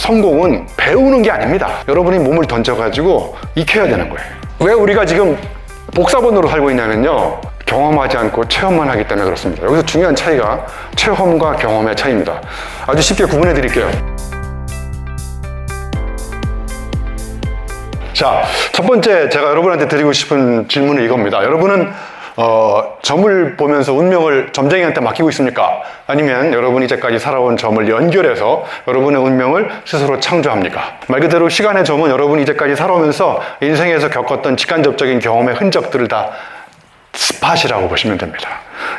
성공은 배우는 게 아닙니다. 여러분이 몸을 던져가지고 익혀야 되는 거예요. 왜 우리가 지금 복사본으로 살고 있냐면요, 경험하지 않고 체험만 하기 때문에 그렇습니다. 여기서 중요한 차이가 체험과 경험의 차이입니다. 아주 쉽게 구분해 드릴게요. 자, 첫 번째 제가 여러분한테 드리고 싶은 질문은 이겁니다. 여러분은 점을 보면서 운명을 점쟁이한테 맡기고 있습니까? 아니면 여러분이 이제까지 살아온 점을 연결해서 여러분의 운명을 스스로 창조합니까? 말 그대로 시간의 점은 여러분이 이제까지 살아오면서 인생에서 겪었던 직간접적인 경험의 흔적들을 다 스팟이라고 보시면 됩니다.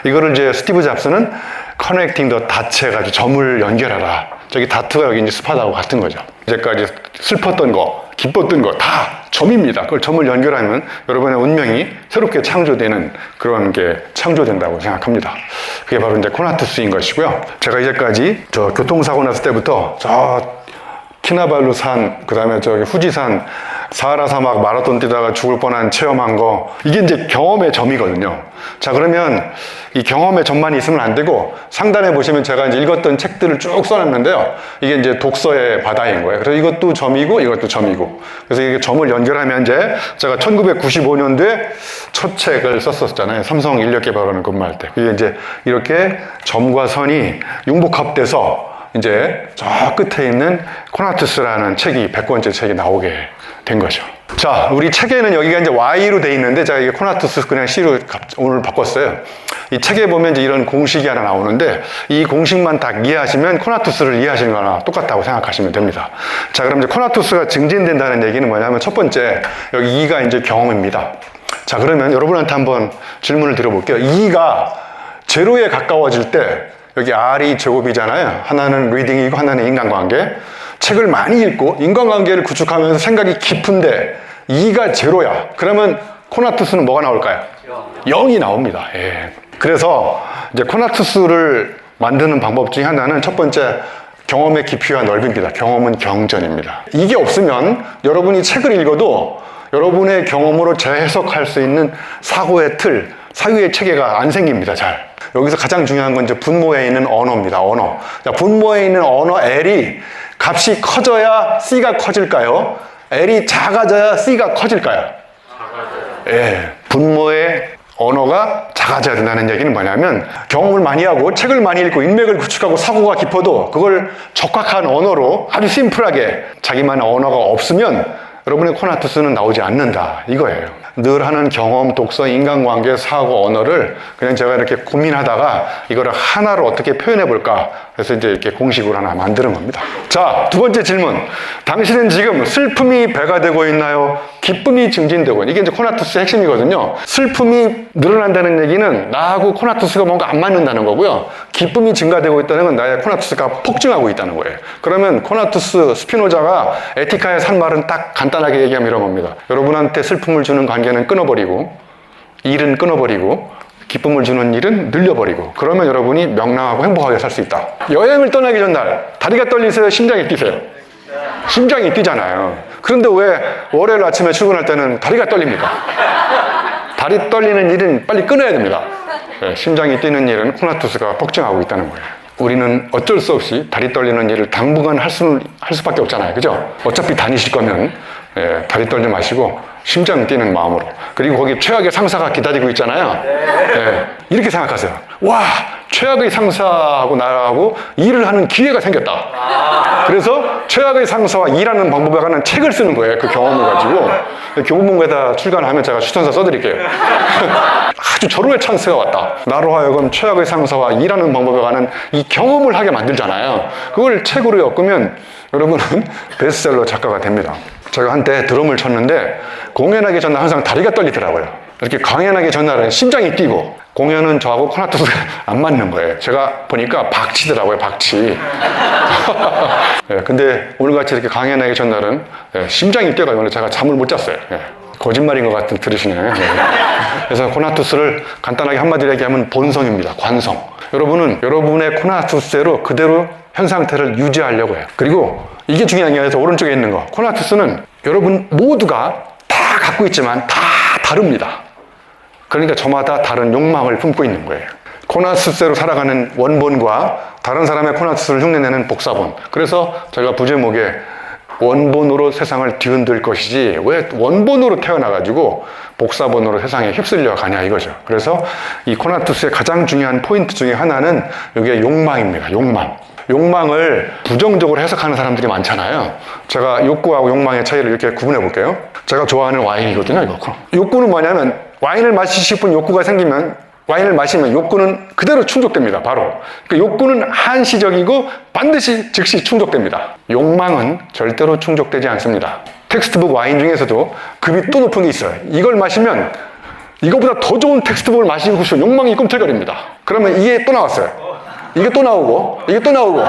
이거를 이제 스티브 잡스는 커넥팅 더 다트 해가지고 점을 연결하라. 저기 다트가 여기 이제 스팟하고 같은 거죠. 이제까지 슬펐던 거, 기뻤던 거 다 점입니다. 그걸 점을 연결하면 여러분의 운명이 새롭게 창조되는 그런 게 창조된다고 생각합니다. 그게 바로 이제 코나투스인 것이고요. 제가 이제까지 저 교통사고 났을 때부터 저 키나발루 산, 그 다음에 저기 후지산, 사하라 사막 마라톤 뛰다가 죽을 뻔한 체험한 거, 이게 이제 경험의 점이거든요. 자, 그러면 이 경험의 점만 있으면 안 되고 상단에 보시면 제가 이제 읽었던 책들을 쭉 써놨는데요. 이게 이제 독서의 바다인 거예요. 그래서 이것도 점이고 이것도 점이고. 그래서 이게 점을 연결하면 이제 제가 1995년도에 첫 책을 썼었잖아요. 삼성 인력개발원을 근무할 때. 이게 이제 이렇게 점과 선이 융복합돼서 이제 저 끝에 있는 코나투스라는 책이 100권째 책이 나오게 된 거죠. 자, 우리 책에는 여기가 이제 Y로 돼 있는데 제가 이게 코나투스 그냥 C로 오늘 바꿨어요. 이 책에 보면 이제 이런 공식이 하나 나오는데 이 공식만 딱 이해하시면 코나투스를 이해하시는 거나 똑같다고 생각하시면 됩니다. 자, 그럼 이제 코나투스가 증진된다는 얘기는 뭐냐면 첫 번째, 여기 2가 이제 경험입니다. 자, 그러면 여러분한테 한번 질문을 드려볼게요. 2가 제로에 가까워질 때 여기 R이 제곱이잖아요. 하나는 리딩이고 하나는 인간관계. 책을 많이 읽고 인간관계를 구축하면서 생각이 깊은데 2가 제로야. 그러면 코나투스는 뭐가 나올까요? 0이 나옵니다. 예. 그래서 이제 코나투스를 만드는 방법 중에 하나는 첫 번째, 경험의 깊이와 넓이입니다. 경험은 경전입니다. 이게 없으면 여러분이 책을 읽어도 여러분의 경험으로 재해석할 수 있는 사고의 틀, 사유의 체계가 안 생깁니다. 잘. 여기서 가장 중요한 건 이제 분모에 있는 언어입니다. 언어. 자, 분모에 있는 언어 L이 값이 커져야 C가 커질까요? L이 작아져야 C가 커질까요? 예. 분모의 언어가 작아져야 된다는 얘기는 뭐냐면 경험을 많이 하고 책을 많이 읽고 인맥을 구축하고 사고가 깊어도 그걸 적확한 언어로 아주 심플하게 자기만의 언어가 없으면 여러분의 코나투스는 나오지 않는다. 이거예요. 늘 하는 경험, 독서, 인간관계, 사고, 언어를 그냥 제가 이렇게 고민하다가 이거를 하나로 어떻게 표현해 볼까. 그래서 이제 이렇게 공식으로 하나 만드는 겁니다. 자, 두 번째 질문. 당신은 지금 슬픔이 배가 되고 있나요? 기쁨이 증진되고 있나요? 이게 이제 코나투스의 핵심이거든요. 슬픔이 늘어난다는 얘기는 나하고 코나투스가 뭔가 안 맞는다는 거고요. 기쁨이 증가되고 있다는 건 나의 코나투스가 폭증하고 있다는 거예요. 그러면 코나투스 스피노자가 에티카에 산 말은 딱 간단하게 얘기하면 이런 겁니다. 여러분한테 슬픔을 주는 관계는 끊어버리고, 일은 끊어버리고, 기쁨을 주는 일은 늘려버리고, 그러면 여러분이 명랑하고 행복하게 살 수 있다. 여행을 떠나기 전날 다리가 떨리세요? 심장이 뛰세요? 심장이 뛰잖아요. 그런데 왜 월요일 아침에 출근할 때는 다리가 떨립니까? 다리 떨리는 일은 빨리 끊어야 됩니다. 네, 심장이 뛰는 일은 코나투스가 폭증하고 있다는 거예요. 우리는 어쩔 수 없이 다리 떨리는 일을 당분간 할 수밖에 없잖아요. 그죠? 어차피 다니실 거면 다리 떨지 마시고 심장 뛰는 마음으로. 그리고 거기 최악의 상사가 기다리고 있잖아요. 이렇게 생각하세요. 와, 최악의 상사하고 나하고 일을 하는 기회가 생겼다. 그래서 최악의 상사와 일하는 방법에 관한 책을 쓰는 거예요. 그 경험을 가지고. 교보문고에다 출간하면 제가 추천서 써드릴게요. 아주 절호의 찬스가 왔다. 나로 하여금 최악의 상사와 일하는 방법에 관한 이 경험을 하게 만들잖아요. 그걸 책으로 엮으면 여러분은 베스트셀러 작가가 됩니다. 제가 한때 드럼을 쳤는데 공연하기 전날 항상 다리가 떨리더라고요. 이렇게 강연하기 전날은 심장이 뛰고, 공연은 저하고 코나투스가 안 맞는 거예요. 제가 보니까 박치더라고요, 박치. 근데 오늘같이 이렇게 강연하기 전날은 심장이 뛰어가지고 제가 잠을 못 잤어요. 거짓말인 것 같은 들으시네. 그래서 코나투스를 간단하게 한마디로 얘기하면 본성입니다. 관성. 여러분은 여러분의 코나투스대로 그대로 현 상태를 유지하려고 해요. 그리고 이게 중요한 게 아니라 오른쪽에 있는 거. 코나투스는 여러분 모두가 다 갖고 있지만 다 다릅니다. 그러니까 저마다 다른 욕망을 품고 있는 거예요. 코나투스로 살아가는 원본과 다른 사람의 코나투스를 흉내내는 복사본. 그래서 제가 부제목에 원본으로 세상을 뒤흔들 것이지 왜 원본으로 태어나가지고 복사본으로 세상에 휩쓸려 가냐 이거죠. 그래서 이 코나투스의 가장 중요한 포인트 중에 하나는 이게 욕망입니다. 욕망. 욕망을 부정적으로 해석하는 사람들이 많잖아요. 제가 욕구하고 욕망의 차이를 이렇게 구분해 볼게요. 제가 좋아하는 와인이거든요. 이거. 욕구는 뭐냐면 와인을 마시고 싶은 욕구가 생기면 와인을 마시면 욕구는 그대로 충족됩니다. 바로. 그러니까 욕구는 한시적이고 반드시 즉시 충족됩니다. 욕망은 절대로 충족되지 않습니다. 텍스트북 와인 중에서도 급이 또 높은 게 있어요. 이걸 마시면 이거보다 더 좋은 텍스트북을 마시고 싶은 욕망이 꿈틀거립니다. 그러면 이게 또 나왔어요. 이게 또 나오고 이게 또 나오고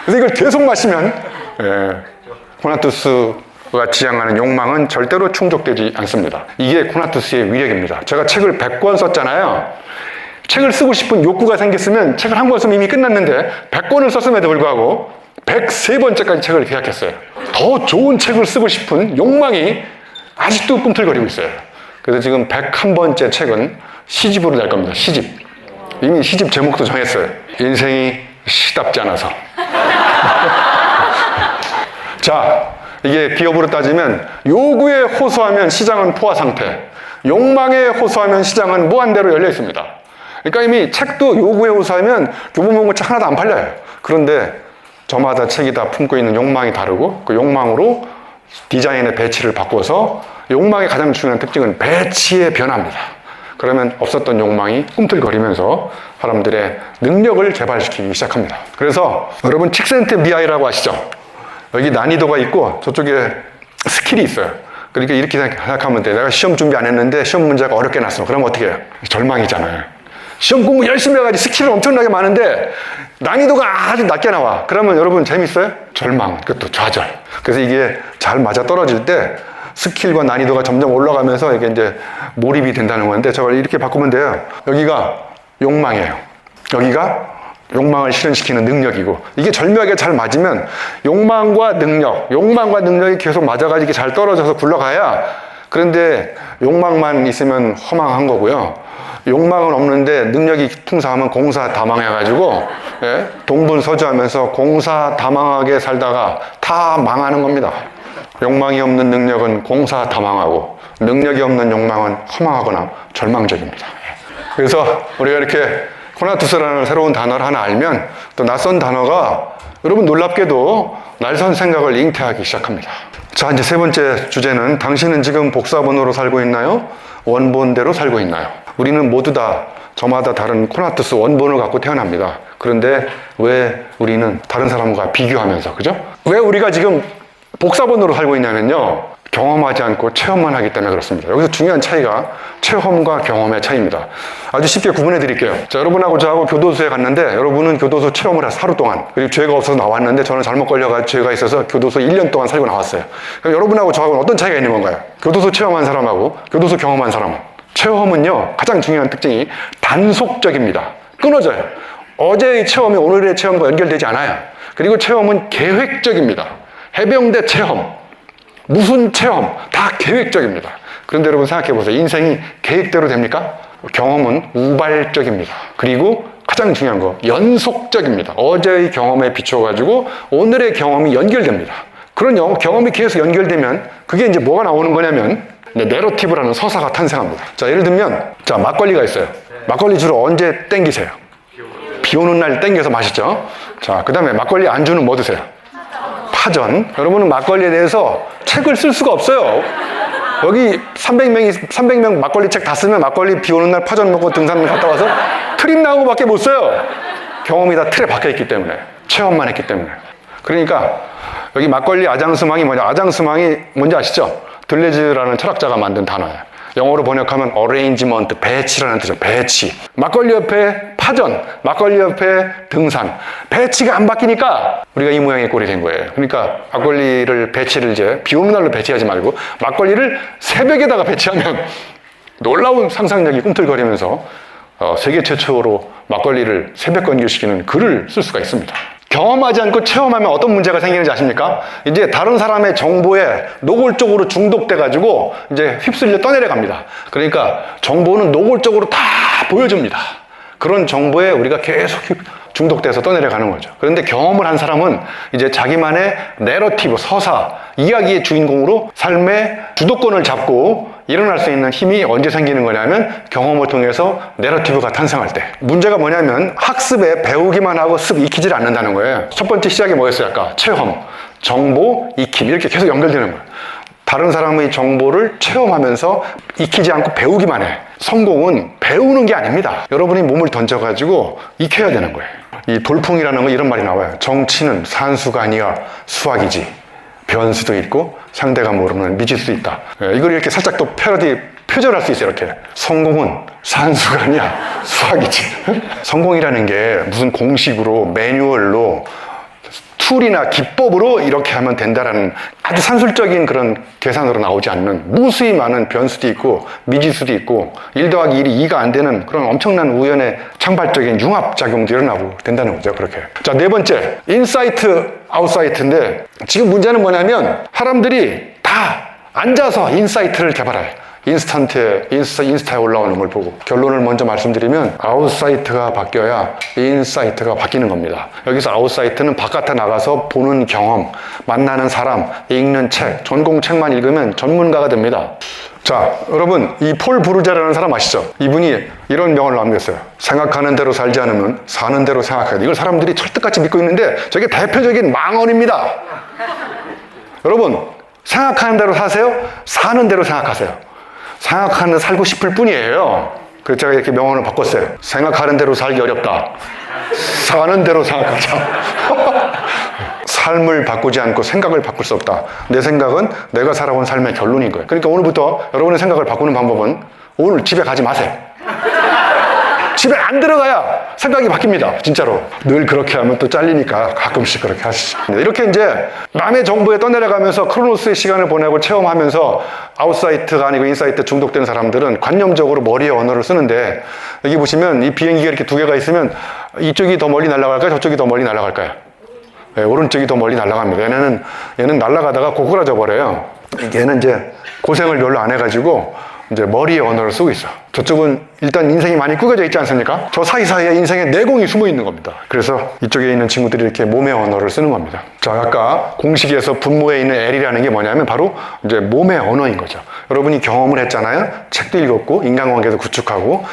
그래서 이걸 계속 마시면 코나투스가 지향하는 욕망은 절대로 충족되지 않습니다. 이게 코나투스의 위력입니다. 제가 책을 100권 썼잖아요. 책을 쓰고 싶은 욕구가 생겼으면 책을 한 권 쓰면 이미 끝났는데 100권을 썼음에도 불구하고 103번째까지 책을 계약했어요. 더 좋은 책을 쓰고 싶은 욕망이 아직도 꿈틀거리고 있어요. 그래서 지금 101번째 책은 시집으로 낼 겁니다. 시집. 이미 시집 제목도 정했어요. 인생이 시답지 않아서. 자, 이게 기업으로 따지면 요구에 호소하면 시장은 포화 상태, 욕망에 호소하면 시장은 무한대로 열려 있습니다. 그러니까 이미 책도 요구에 호소하면 교보문고 책 하나도 안 팔려요. 그런데 저마다 책이 다 품고 있는 욕망이 다르고 그 욕망으로 디자인의 배치를 바꿔서 욕망의 가장 중요한 특징은 배치의 변화입니다. 그러면 없었던 욕망이 꿈틀거리면서 사람들의 능력을 개발시키기 시작합니다. 그래서 여러분 칙센트 미아이라고 아시죠? 여기 난이도가 있고 저쪽에 스킬이 있어요. 그러니까 이렇게 생각하면 돼. 내가 시험 준비 안 했는데 시험 문제가 어렵게 났어. 그럼 어떻게 해요? 절망이잖아요. 시험 공부 열심히 해가지고 스킬은 엄청나게 많은데 난이도가 아주 낮게 나와. 그러면 여러분 재밌어요? 절망, 그것도 좌절. 그래서 이게 잘 맞아 떨어질 때 스킬과 난이도가 점점 올라가면서 이게 이제 몰입이 된다는 건데 저걸 이렇게 바꾸면 돼요. 여기가 욕망이에요. 여기가 욕망을 실현시키는 능력이고 이게 절묘하게 잘 맞으면 욕망과 능력이 계속 맞아가지고 잘 떨어져서 굴러가야. 그런데 욕망만 있으면 허망한 거고요. 욕망은 없는데 능력이 풍성하면 공사다망해가지고 동분서주하면서 공사다망하게 살다가 다 망하는 겁니다. 욕망이 없는 능력은 공사다망하고 능력이 없는 욕망은 허망하거나 절망적입니다. 그래서 우리가 이렇게 코나투스라는 새로운 단어를 하나 알면 또 낯선 단어가 여러분 놀랍게도 날선 생각을 잉태하기 시작합니다. 자, 이제 세 번째 주제는 당신은 지금 복사본으로 살고 있나요? 원본대로 살고 있나요? 우리는 모두 다 저마다 다른 코나투스 원본을 갖고 태어납니다. 그런데 왜 우리는 다른 사람과 비교하면서, 그죠? 왜 우리가 지금 복사본으로 살고 있냐면요. 경험하지 않고 체험만 하기 때문에 그렇습니다. 여기서 중요한 차이가 체험과 경험의 차이입니다. 아주 쉽게 구분해 드릴게요. 자, 여러분하고 저하고 교도소에 갔는데 여러분은 교도소 체험을 해서 하루 동안, 그리고 죄가 없어서 나왔는데 저는 잘못 걸려가지고 죄가 있어서 교도소 1년 동안 살고 나왔어요. 그럼 여러분하고 저하고는 어떤 차이가 있는 건가요? 교도소 체험한 사람하고 교도소 경험한 사람은. 체험은요, 가장 중요한 특징이 단속적입니다. 끊어져요. 어제의 체험이 오늘의 체험과 연결되지 않아요. 그리고 체험은 계획적입니다. 해병대 체험, 무슨 체험, 다 계획적입니다. 그런데 여러분 생각해 보세요. 인생이 계획대로 됩니까? 경험은 우발적입니다. 그리고 가장 중요한 거, 연속적입니다. 어제의 경험에 비춰가지고 오늘의 경험이 연결됩니다. 그런 경험이 계속 연결되면 그게 이제 뭐가 나오는 거냐면 내러티브라는 서사가 탄생합니다. 자, 예를 들면 자, 막걸리가 있어요. 막걸리 주로 언제 땡기세요? 비 오는 날 땡겨서 마시죠. 자, 그 다음에 막걸리 안주는 뭐 드세요? 파전. 여러분은 막걸리에 대해서 책을 쓸 수가 없어요. 여기 300명 막걸리 책 다 쓰면 막걸리 비 오는 날 파전 먹고 등산 갔다 와서 트림 나온 거밖에 못 써요. 경험이 다 틀에 박혀 있기 때문에, 체험만 했기 때문에. 그러니까 여기 막걸리 아장스망이 뭐냐? 아장스망이 뭔지 아시죠? 들레즈라는 철학자가 만든 단어예요. 영어로 번역하면 arrangement, 배치라는 뜻이에요. 배치. 막걸리 옆에 파전, 막걸리 옆에 등산. 배치가 안 바뀌니까 우리가 이 모양의 꼴이 된 거예요. 그러니까 막걸리를 배치를 이제 비 오는 날로 배치하지 말고 막걸리를 새벽에다가 배치하면 놀라운 상상력이 꿈틀거리면서 세계 최초로 막걸리를 새벽 건조시키는 글을 쓸 수가 있습니다. 경험하지 않고 체험하면 어떤 문제가 생기는지 아십니까? 이제 다른 사람의 정보에 노골적으로 중독돼가지고 이제 휩쓸려 떠내려갑니다. 그러니까 정보는 노골적으로 다 보여줍니다. 그런 정보에 우리가 계속 중독돼서 떠내려가는 거죠. 그런데 경험을 한 사람은 이제 자기만의 내러티브, 서사, 이야기의 주인공으로 삶의 주도권을 잡고 일어날 수 있는 힘이 언제 생기는 거냐면 경험을 통해서 내러티브가 탄생할 때. 문제가 뭐냐면 학습에 배우기만 하고 습 익히질 않는다는 거예요. 첫 번째 시작이 뭐였어요? 아까 체험, 정보, 익힘 이렇게 계속 연결되는 거예요. 다른 사람의 정보를 체험하면서 익히지 않고 배우기만 해. 성공은 배우는 게 아닙니다. 여러분이 몸을 던져가지고 익혀야 되는 거예요. 이 돌풍이라는 거 이런 말이 나와요. 정치는 산수가 아니야 수학이지. 변수도 있고 상대가 모르는 미지수도 있다. 이걸 이렇게 살짝 또 표절할 수 있어요. 이렇게 성공은 산수가 아니야 수학이지. 성공이라는 게 무슨 공식으로 매뉴얼로 툴이나 기법으로 이렇게 하면 된다라는 아주 산술적인 그런 계산으로 나오지 않는 무수히 많은 변수도 있고 미지수도 있고 1 더하기 1이 2가 안 되는 그런 엄청난 우연의 창발적인 융합작용도 일어나고 된다는 거죠. 그렇게. 자, 네 번째, 인사이트, 아웃사이트인데 지금 문제는 뭐냐면 사람들이 다 앉아서 인사이트를 개발해요. 인스타에 올라오는 걸 보고 결론을 먼저 말씀드리면 아웃사이트가 바뀌어야 인사이트가 바뀌는 겁니다. 여기서 아웃사이트는 바깥에 나가서 보는 경험, 만나는 사람, 읽는 책, 전공책만 읽으면 전문가가 됩니다. 자, 여러분 이 폴 브루제라는 사람 아시죠? 이분이 이런 명언을 남겼어요. 생각하는 대로 살지 않으면 사는 대로 생각해야 돼. 이걸 사람들이 철떡같이 믿고 있는데 저게 대표적인 망언입니다. 여러분 생각하는 대로 사세요? 사는 대로 생각하세요. 생각하는 대로 살고 싶을 뿐이에요. 그래서 제가 이렇게 명언을 바꿨어요. 생각하는 대로 살기 어렵다. 사는 대로 생각하자. 삶을 바꾸지 않고 생각을 바꿀 수 없다. 내 생각은 내가 살아온 삶의 결론인 거예요. 그러니까 오늘부터 여러분의 생각을 바꾸는 방법은 오늘 집에 가지 마세요. 집에 안 들어가야 생각이 바뀝니다. 진짜로. 늘 그렇게 하면 또 잘리니까 가끔씩 그렇게 하시죠. 이렇게 이제 남의 정보에 떠내려가면서 크로노스의 시간을 보내고 체험하면서 아웃사이트가 아니고 인사이트 중독된 사람들은 관념적으로 머리의 언어를 쓰는데 여기 보시면 이 비행기가 이렇게 두 개가 있으면 이쪽이 더 멀리 날아갈까요? 저쪽이 더 멀리 날아갈까요? 네, 오른쪽이 더 멀리 날아갑니다. 얘는 날아가다가 고꾸라져 버려요. 얘는 이제 고생을 별로 안 해가지고 이제 머리의 언어를 쓰고 있어. 저쪽은 일단 인생이 많이 꾸겨져 있지 않습니까? 저 사이사이에 인생의 내공이 숨어 있는 겁니다. 그래서 이쪽에 있는 친구들이 이렇게 몸의 언어를 쓰는 겁니다. 자, 아까 공식에서 분모에 있는 L이라는 게 뭐냐면 바로 이제 몸의 언어인 거죠. 여러분이 경험을 했잖아요. 책도 읽었고 인간관계도 구축하고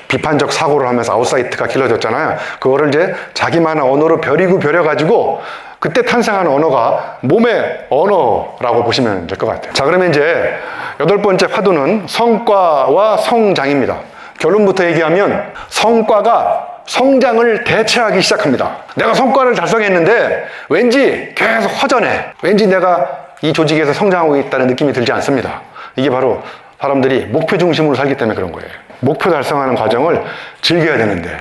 비판적 사고를 하면서 아웃사이트가 길러졌잖아요. 그거를 이제 자기만의 언어로 벼려가지고 그때 탄생한 언어가 몸의 언어라고 보시면 될 것 같아요. 자, 그러면 이제 8번째 화두는 성과와 성장입니다. 결론부터 얘기하면 성과가 성장을 대체하기 시작합니다. 내가 성과를 달성했는데 왠지 계속 허전해. 왠지 내가 이 조직에서 성장하고 있다는 느낌이 들지 않습니다. 이게 바로 사람들이 목표 중심으로 살기 때문에 그런 거예요. 목표 달성하는 과정을 즐겨야 되는데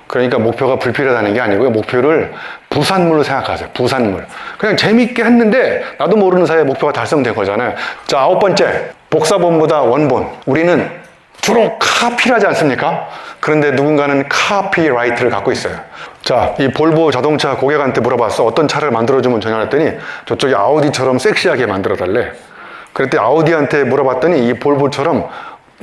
그러니까 목표가 불필요하다는 게 아니고요. 목표를 부산물로 생각하세요. 부산물. 그냥 재밌게 했는데 나도 모르는 사이에 목표가 달성된 거잖아요. 자, 9번째. 복사본보다 원본. 우리는 주로 카피를 하지 않습니까? 그런데 누군가는 카피라이트를 갖고 있어요. 자, 이 볼보 자동차 고객한테 물어봤어. 어떤 차를 만들어주면 좋냐 했더니 저쪽이 아우디처럼 섹시하게 만들어달래. 그랬더니 아우디한테 물어봤더니 이 볼보처럼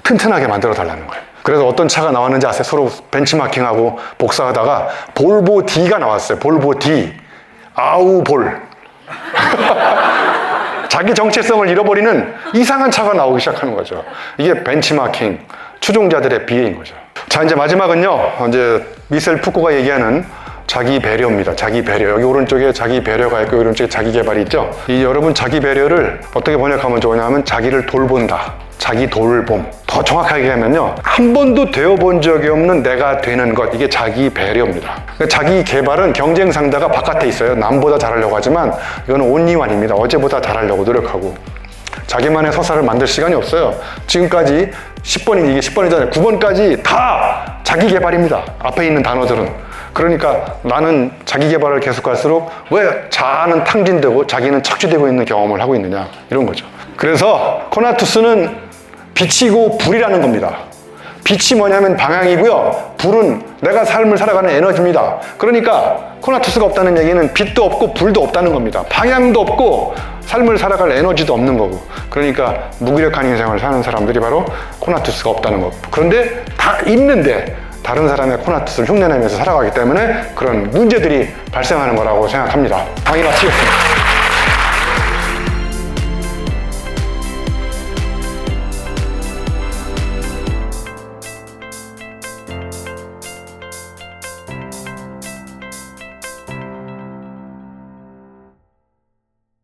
튼튼하게 만들어달라는 거예요. 그래서 어떤 차가 나왔는지 아세요? 서로 벤치마킹하고 복사하다가 볼보 D가 나왔어요. 볼보 D. 아우볼. 자기 정체성을 잃어버리는 이상한 차가 나오기 시작하는 거죠. 이게 벤치마킹, 추종자들의 비애인 거죠. 자, 이제 마지막은요. 이제 미셀 푸코가 얘기하는 자기 배려입니다. 자기 배려. 여기 오른쪽에 자기 배려가 있고 오른쪽에 자기 개발이 있죠. 이 여러분 자기 배려를 어떻게 번역하면 좋으냐면 자기를 돌본다. 자기 돌봄. 더 정확하게 하면요. 한 번도 되어본 적이 없는 내가 되는 것. 이게 자기 배려입니다. 그러니까 자기 개발은 경쟁 상대가 바깥에 있어요. 남보다 잘하려고 하지만 이거는 온리완입니다. 어제보다 잘하려고 노력하고. 자기만의 서사를 만들 시간이 없어요. 지금까지 10번이 이게 10번이잖아요. 9번까지 다 자기 개발입니다. 앞에 있는 단어들은. 그러니까 나는 자기 개발을 계속할수록 왜 자아는 탕진되고 자기는 척추되고 있는 경험을 하고 있느냐 이런 거죠. 그래서 코나투스는 빛이고 불이라는 겁니다. 빛이 뭐냐면 방향이고요. 불은 내가 삶을 살아가는 에너지입니다. 그러니까 코나투스가 없다는 얘기는 빛도 없고 불도 없다는 겁니다. 방향도 없고 삶을 살아갈 에너지도 없는 거고. 그러니까 무기력한 인생을 사는 사람들이 바로 코나투스가 없다는 거. 그런데 다 있는데 다른 사람의 코나 뜻을 흉내내면서 살아가기 때문에 그런 문제들이 발생하는 거라고 생각합니다. 강의 마치겠습니다.